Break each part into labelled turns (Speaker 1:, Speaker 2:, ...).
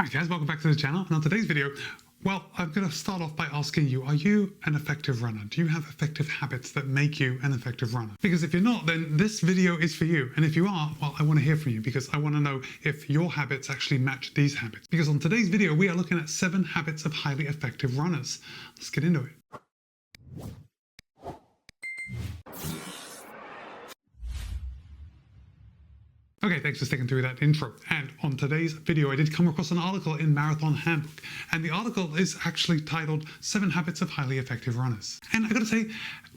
Speaker 1: Alright guys, welcome back to the channel, and on today's video, well, I'm going to start off by asking you, are you an effective runner? Do you have effective habits that make you an effective runner? Because if you're not, then this video is for you. And if you are, well, I want to hear from you because I want to know if your habits actually match these habits. Because on today's video, we are looking at 7 habits of highly effective runners. Let's get into it. Okay, thanks for sticking through that intro. And on today's video, I did come across an article in Marathon Handbook, and the article is actually titled 7 Habits of Highly Effective Runners. And I gotta say,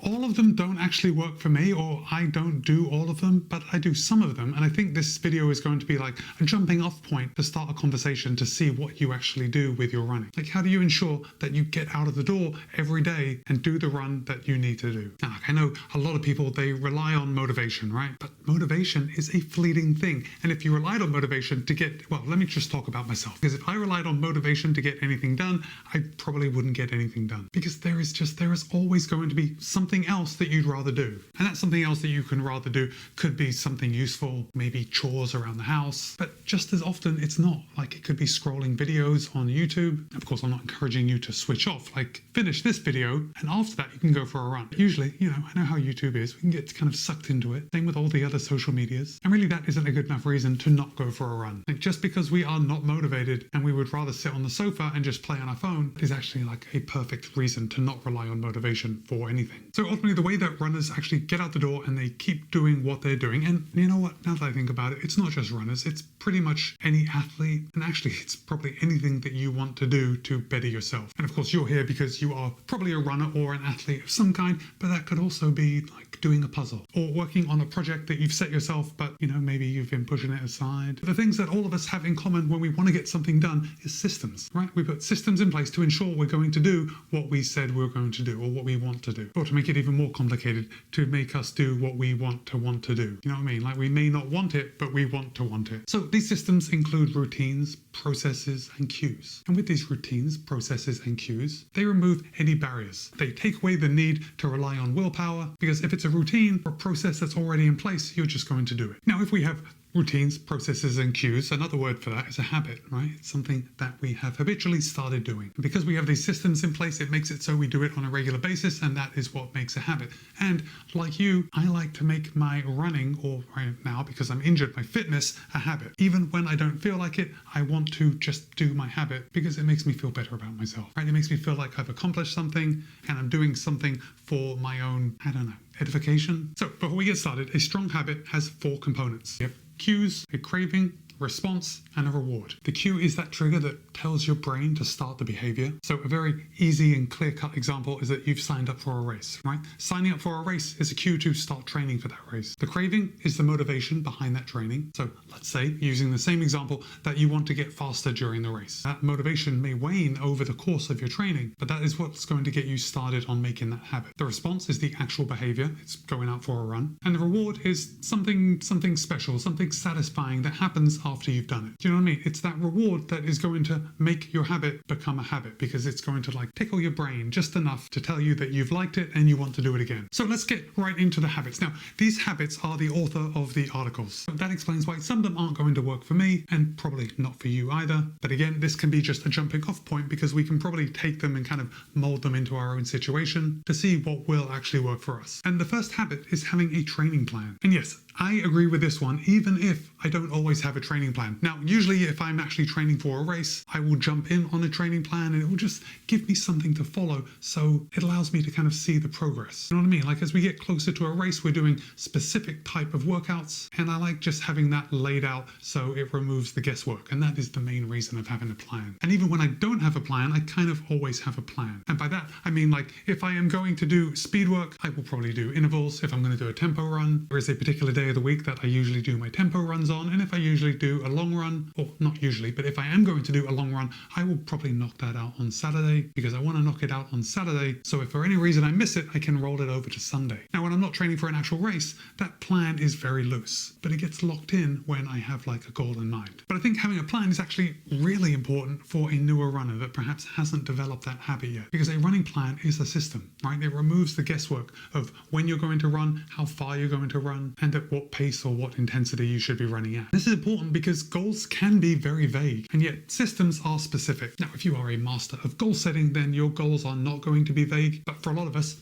Speaker 1: all of them don't actually work for me, or I don't do all of them, but I do some of them. And I think this video is going to be like a jumping off point to start a conversation to see what you actually do with your running. Like, how do you ensure that you get out of the door every day and do the run that you need to do? Now, I know a lot of people, they rely on motivation, right? But motivation is a fleeting thing. And if you relied on motivation to get, well, let me just talk about myself. Because if I relied on motivation to get anything done, I probably wouldn't get anything done. Because there is always going to be something else that you'd rather do. And that something else that you can rather do could be something useful, maybe chores around the house. But just as often, it's not. Like, it could be scrolling videos on YouTube. Of course, I'm not encouraging you to switch off. Like, finish this video, and after that, you can go for a run. Usually, you know, I know how YouTube is. We can get kind of sucked into it. Same with all the other social medias. And really, that isn't a good enough reason to not go for a run. Like, just because we are not motivated and we would rather sit on the sofa and just play on our phone is actually like a perfect reason to not rely on motivation for anything. So ultimately, the way that runners actually get out the door and they keep doing what they're doing, and you know what, now that I think about it, it's not just runners, it's pretty much any athlete, and actually it's probably anything that you want to do to better yourself. And of course, you're here because you are probably a runner or an athlete of some kind, but that could also be like doing a puzzle or working on a project that you've set yourself, but you know, maybe you've been pushing it aside. The things that all of us have in common when we want to get something done is systems, right? We put systems in place to ensure we're going to do what we said we're going to do or what we want to do. Or to make it even more complicated, to make us do what we want to do. You know what I mean? Like, we may not want it, but we want it. So these systems include routines, processes, and cues. And with these routines, processes, and cues, they remove any barriers. They take away the need to rely on willpower, because if it's a routine or a process that's already in place, you're just going to do it. Now, if we have routines, processes, and cues, another word for that is a habit, right? It's something that we have habitually started doing. And because we have these systems in place, it makes it so we do it on a regular basis, and that is what makes a habit. And like you, I like to make my running, or right now, because I'm injured, my fitness, a habit. Even when I don't feel like it, I want to just do my habit because it makes me feel better about myself, right? It makes me feel like I've accomplished something and I'm doing something for my own, I don't know, edification. So before we get started, a strong habit has 4 components. Yep. Cues, a craving, response, and a reward. The cue is that trigger that tells your brain to start the behavior. So a very easy and clear-cut example is that you've signed up for a race, right? Signing up for a race is a cue to start training for that race. The craving is the motivation behind that training. So let's say, using the same example, that you want to get faster during the race. That motivation may wane over the course of your training, but that is what's going to get you started on making that habit. The response is the actual behavior. It's going out for a run. And the reward is something special, something satisfying that happens after you've done it. Do you know what I mean? It's that reward that is going to make your habit become a habit, because it's going to like tickle your brain just enough to tell you that you've liked it and you want to do it again. So let's get right into the habits. Now, these habits are the author of the articles. So that explains why some of them aren't going to work for me and probably not for you either. But again, this can be just a jumping off point because we can probably take them and kind of mold them into our own situation to see what will actually work for us. And the first habit is having a training plan. And yes, I agree with this one, even if I don't always have a training plan. Now, usually if I'm actually training for a race, I will jump in on a training plan and it will just give me something to follow. So it allows me to kind of see the progress. You know what I mean? Like, as we get closer to a race, we're doing specific type of workouts, and I like just having that laid out so it removes the guesswork. And that is the main reason of having a plan. And even when I don't have a plan, I kind of always have a plan. And by that, I mean, like, if I am going to do speed work, I will probably do intervals. If I'm going to do a tempo run, there is a particular day of the week that I usually do my tempo runs on. And if I usually do a long run, or not usually, but if I am going to do a long run, I will probably knock that out on Saturday, because I want to knock it out on Saturday. So if for any reason I miss it, I can roll it over to Sunday. Now, when I'm not training for an actual race, that plan is very loose, but it gets locked in when I have like a goal in mind. But I think having a plan is actually really important for a newer runner that perhaps hasn't developed that habit yet, because a running plan is a system, right? It removes the guesswork of when you're going to run, how far you're going to run, and at what pace or what intensity you should be running at. This is important because goals can be very vague, and yet systems are specific. Now, if you are a master of goal setting, then your goals are not going to be vague. But for a lot of us,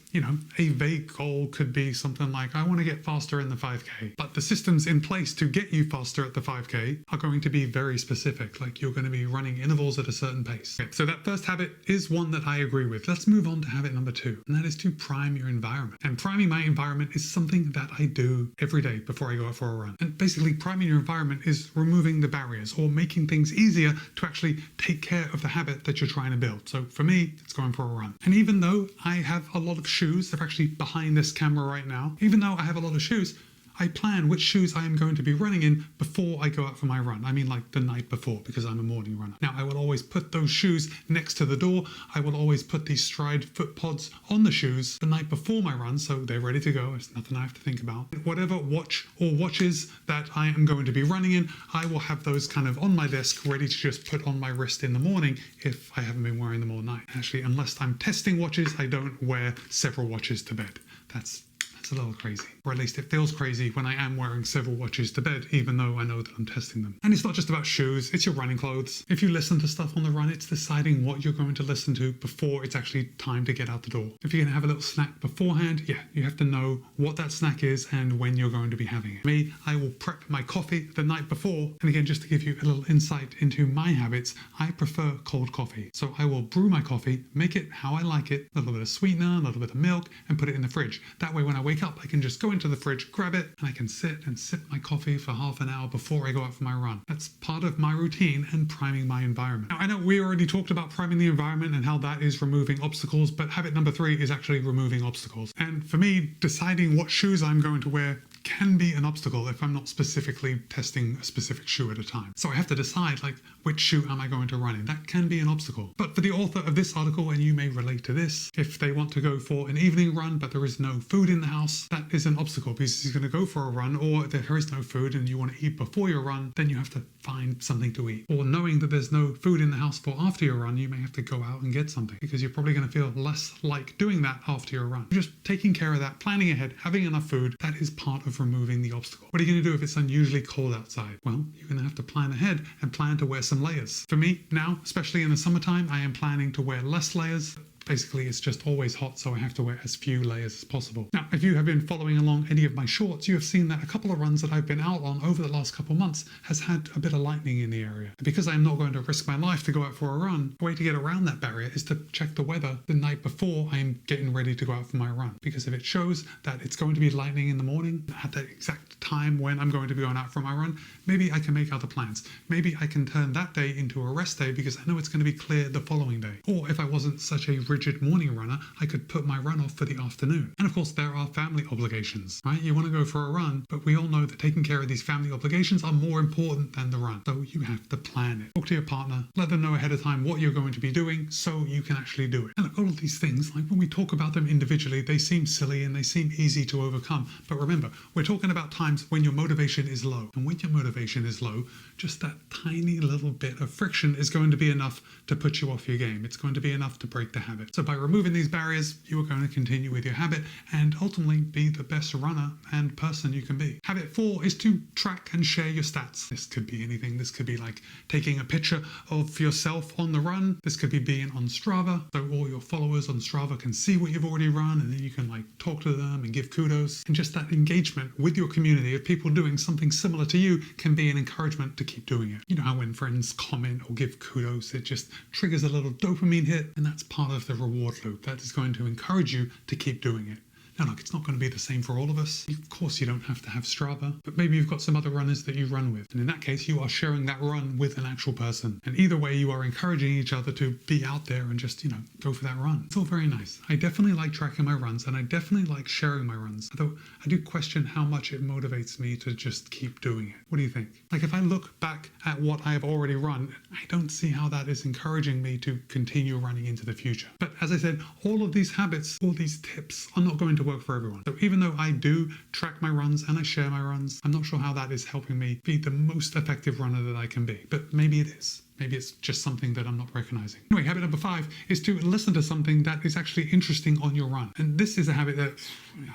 Speaker 1: a vague goal could be something like, I want to get faster in the 5K. But the systems in place to get you faster at the 5K are going to be very specific. Like, you're going to be running intervals at a certain pace. Okay, so that first habit is one that I agree with. Let's move on to habit number 2, and that is to prime your environment. And priming my environment is something that I do every day before I go out for a run. And basically, priming your environment is removing the barriers or making things easier to actually take care of the habit that you're trying to build. So for me, it's going for a run. And even though I have a lot of shoes, they're actually behind this camera right now, even though I have a lot of shoes, I plan which shoes I am going to be running in before I go out for my run. I mean, like the night before, because I'm a morning runner. Now, I will always put those shoes next to the door. I will always put these Stride foot pods on the shoes the night before my run, so they're ready to go. It's nothing I have to think about. Whatever watch or watches that I am going to be running in, I will have those kind of on my desk, ready to just put on my wrist in the morning if I haven't been wearing them all night. Actually, unless I'm testing watches, I don't wear several watches to bed. That's a little crazy, or at least it feels crazy when I am wearing several watches to bed, even though I know that I'm testing them. And it's not just about shoes, it's your running clothes. If you listen to stuff on the run, it's deciding what you're going to listen to before it's actually time to get out the door. If you're going to have a little snack beforehand, you have to know what that snack is and when you're going to be having it. Me, I will prep my coffee the night before, and again, just to give you a little insight into my habits, I prefer cold coffee. So I will brew my coffee, make it how I like it, a little bit of sweetener, a little bit of milk, and put it in the fridge. That way when I wake up, I can just go into the fridge, grab it, and I can sit and sip my coffee for half an hour before I go out for my run. That's part of my routine and priming my environment. Now, I know we already talked about priming the environment and how that is removing obstacles, but habit number 3 is actually removing obstacles. And for me, deciding what shoes I'm going to wear can be an obstacle if I'm not specifically testing a specific shoe at a time. So I have to decide, like, which shoe am I going to run in? That can be an obstacle. But for the author of this article, and you may relate to this, if they want to go for an evening run but there is no food in the house, that is an obstacle because he's going to go for a run, or if there is no food and you want to eat before your run, then you have to find something to eat. Or knowing that there's no food in the house for after your run, you may have to go out and get something because you're probably going to feel less like doing that after your run. Just taking care of that, planning ahead, having enough food, that is part of removing the obstacle. What are you going to do if it's unusually cold outside? Well, you're going to have to plan ahead and plan to wear some layers. For me now, especially in the summertime, I am planning to wear less layers. Basically, it's just always hot, so I have to wear as few layers as possible. Now, if you have been following along any of my shorts, you have seen that a couple of runs that I've been out on over the last couple of months has had a bit of lightning in the area. And because I'm not going to risk my life to go out for a run, the way to get around that barrier is to check the weather the night before I'm getting ready to go out for my run. Because if it shows that it's going to be lightning in the morning at that exact time when I'm going to be going out for my run, maybe I can make other plans. Maybe I can turn that day into a rest day because I know it's going to be clear the following day. Or if I wasn't such a rigid morning runner, I could put my run off for the afternoon. And of course, there are family obligations, right? You want to go for a run, but we all know that taking care of these family obligations are more important than the run. So you have to plan it. Talk to your partner, let them know ahead of time what you're going to be doing so you can actually do it. And look, all of these things, like when we talk about them individually, they seem silly and they seem easy to overcome. But remember, we're talking about times when your motivation is low. And when your motivation is low, just that tiny little bit of friction is going to be enough to put you off your game. It's going to be enough to break the habit. So by removing these barriers, you are going to continue with your habit and ultimately be the best runner and person you can be. Habit 4 is to track and share your stats. This could be anything. This could be like taking a picture of yourself on the run. This could be being on Strava, so all your followers on Strava can see what you've already run, and then you can like talk to them and give kudos. And just that engagement with your community of people doing something similar to you can be an encouragement to keep doing it. You know how when friends comment or give kudos, it just triggers a little dopamine hit, and that's part of the reward loop. That is going to encourage you to keep doing it. Now look, it's not going to be the same for all of us. Of course, you don't have to have Strava, but maybe you've got some other runners that you run with. And in that case, you are sharing that run with an actual person. And either way, you are encouraging each other to be out there and just, go for that run. It's all very nice. I definitely like tracking my runs, and I definitely like sharing my runs. Although I do question how much it motivates me to just keep doing it. What do you think? Like if I look back at what I have already run, I don't see how that is encouraging me to continue running into the future. But as I said, all of these habits, all these tips are not going to work for everyone. So even though I do track my runs and I share my runs, I'm not sure how that is helping me be the most effective runner that I can be. But maybe it is. maybe it's just something that I'm not recognizing. Anyway, habit number 5 is to listen to something that is actually interesting on your run. And this is a habit that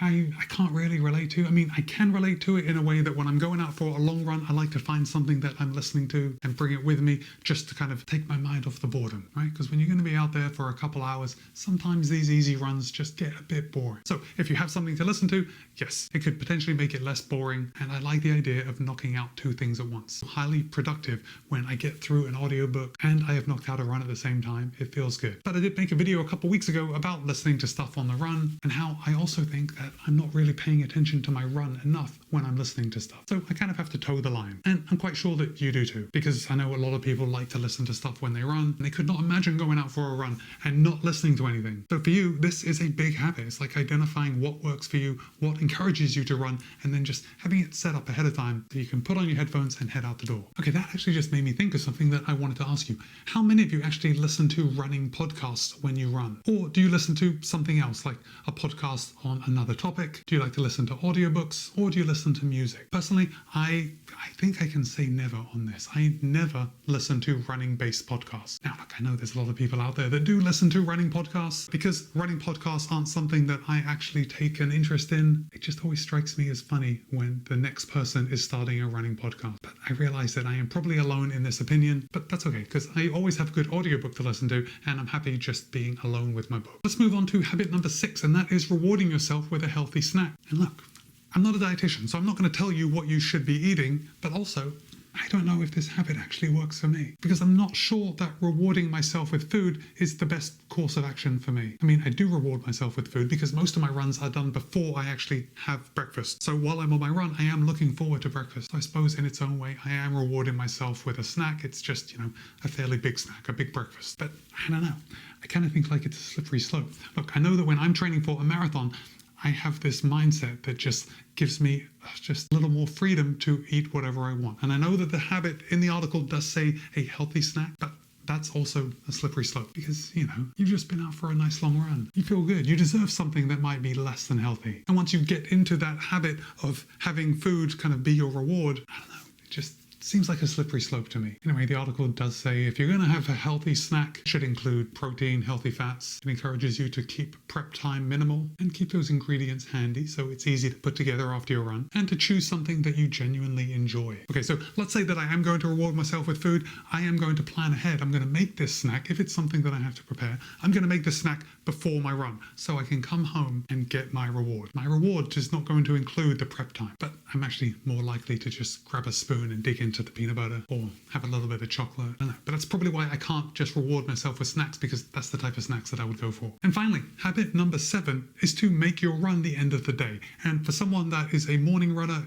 Speaker 1: I can't really relate to. I mean, I can relate to it in a way that when I'm going out for a long run, I like to find something that I'm listening to and bring it with me just to kind of take my mind off the boredom, right? Because when you're going to be out there for a couple hours, sometimes these easy runs just get a bit boring. So if you have something to listen to, yes, it could potentially make it less boring. And I like the idea of knocking out 2 things at once. Highly productive when I get through an audiobook and I have knocked out a run at the same time. It feels good. But I did make a video a couple weeks ago about listening to stuff on the run and how I also think that I'm not really paying attention to my run enough when I'm listening to stuff. So I kind of have to toe the line. And I'm quite sure that you do too, because I know a lot of people like to listen to stuff when they run, and they could not imagine going out for a run and not listening to anything. So for you, this is a big habit. It's like identifying what works for you, what encourages you to run, and then just having it set up ahead of time so you can put on your headphones and head out the door. Okay, that actually just made me think of something that I wanted to ask you. How many of you actually listen to running podcasts when you run? Or do you listen to something else, like a podcast on another topic? Do you like to listen to audiobooks, or do you listen to music? Personally, I think I can say never on this. I never listen to running-based podcasts. Now, look, I know there's a lot of people out there that do listen to running podcasts, because running podcasts aren't something that I actually take an interest in. It just always strikes me as funny when the next person is starting a running podcast. But I realize that I am probably alone in this opinion, but that's okay, because I always have a good audiobook to listen to, and I'm happy just being alone with my book. Let's move on to habit number 6, and that is rewarding yourself with a healthy snack. And look, I'm not a dietitian, so I'm not going to tell you what you should be eating, but also, I don't know if this habit actually works for me, because I'm not sure that rewarding myself with food is the best course of action for me. I mean, I do reward myself with food because most of my runs are done before I actually have breakfast. So while I'm on my run, I am looking forward to breakfast. So I suppose in its own way, I am rewarding myself with a snack. It's just, a fairly big snack, a big breakfast. But I don't know. I kind of think like it's a slippery slope. Look, I know that when I'm training for a marathon, I have this mindset that just gives me just a little more freedom to eat whatever I want. And I know that the habit in the article does say a healthy snack, but that's also a slippery slope because, you've just been out for a nice long run. You feel good. You deserve something that might be less than healthy. And once you get into that habit of having food kind of be your reward, I don't know, it just seems like a slippery slope to me. Anyway, the article does say if you're going to have a healthy snack, it should include protein, healthy fats. It encourages you to keep prep time minimal and keep those ingredients handy so it's easy to put together after your run, and to choose something that you genuinely enjoy. Okay, so let's say that I am going to reward myself with food. I am going to plan ahead. I'm going to make this snack. If it's something that I have to prepare, I'm going to make this snack before my run so I can come home and get my reward. My reward is not going to include the prep time, but I'm actually more likely to just grab a spoon and dig into the peanut butter or have a little bit of chocolate. I don't know. But that's probably why I can't just reward myself with snacks, because that's the type of snacks that I would go for. And finally, habit number 7 is to make your run the end of the day. And for someone that is a morning runner,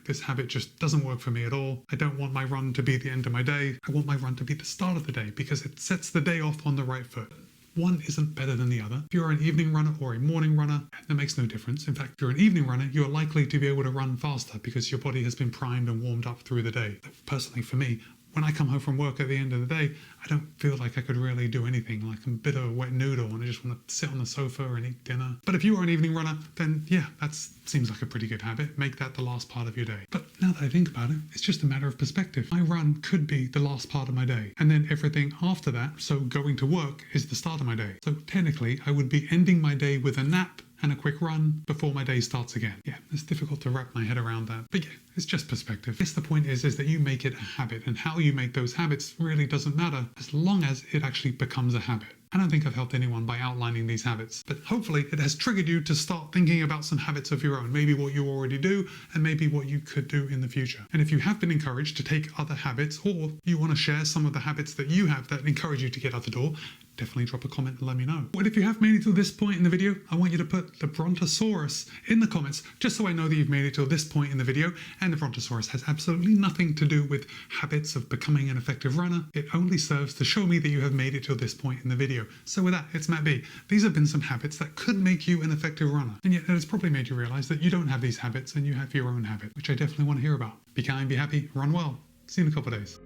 Speaker 1: this habit just doesn't work for me at all. I don't want my run to be the end of my day. I want my run to be the start of the day because it sets the day off on the right foot. One isn't better than the other. If you're an evening runner or a morning runner, that makes no difference. In fact, if you're an evening runner, you're likely to be able to run faster because your body has been primed and warmed up through the day. Personally, for me, when I come home from work at the end of the day, I don't feel like I could really do anything. Like I'm a bit of a wet noodle and I just want to sit on the sofa and eat dinner. But if you are an evening runner, then that seems like a pretty good habit. Make that the last part of your day. But now that I think about it, it's just a matter of perspective. My run could be the last part of my day. And then everything after that, so going to work, is the start of my day. So technically, I would be ending my day with a nap and a quick run before my day starts again. It's difficult to wrap my head around that. But it's just perspective. I guess the point is that you make it a habit, and how you make those habits really doesn't matter as long as it actually becomes a habit. I don't think I've helped anyone by outlining these habits, but hopefully it has triggered you to start thinking about some habits of your own, maybe what you already do and maybe what you could do in the future. And if you have been encouraged to take other habits, or you want to share some of the habits that you have that encourage you to get out the door, definitely drop a comment and let me know. But if you have made it to this point in the video, I want you to put the Brontosaurus in the comments, just so I know that you've made it to this point in the video. And the Brontosaurus has absolutely nothing to do with habits of becoming an effective runner. It only serves to show me that you have made it to this point in the video. So with that, it's Matt B. These have been some habits that could make you an effective runner. And yet it has probably made you realize that you don't have these habits and you have your own habit, which I definitely want to hear about. Be kind, be happy, run well. See you in a couple of days.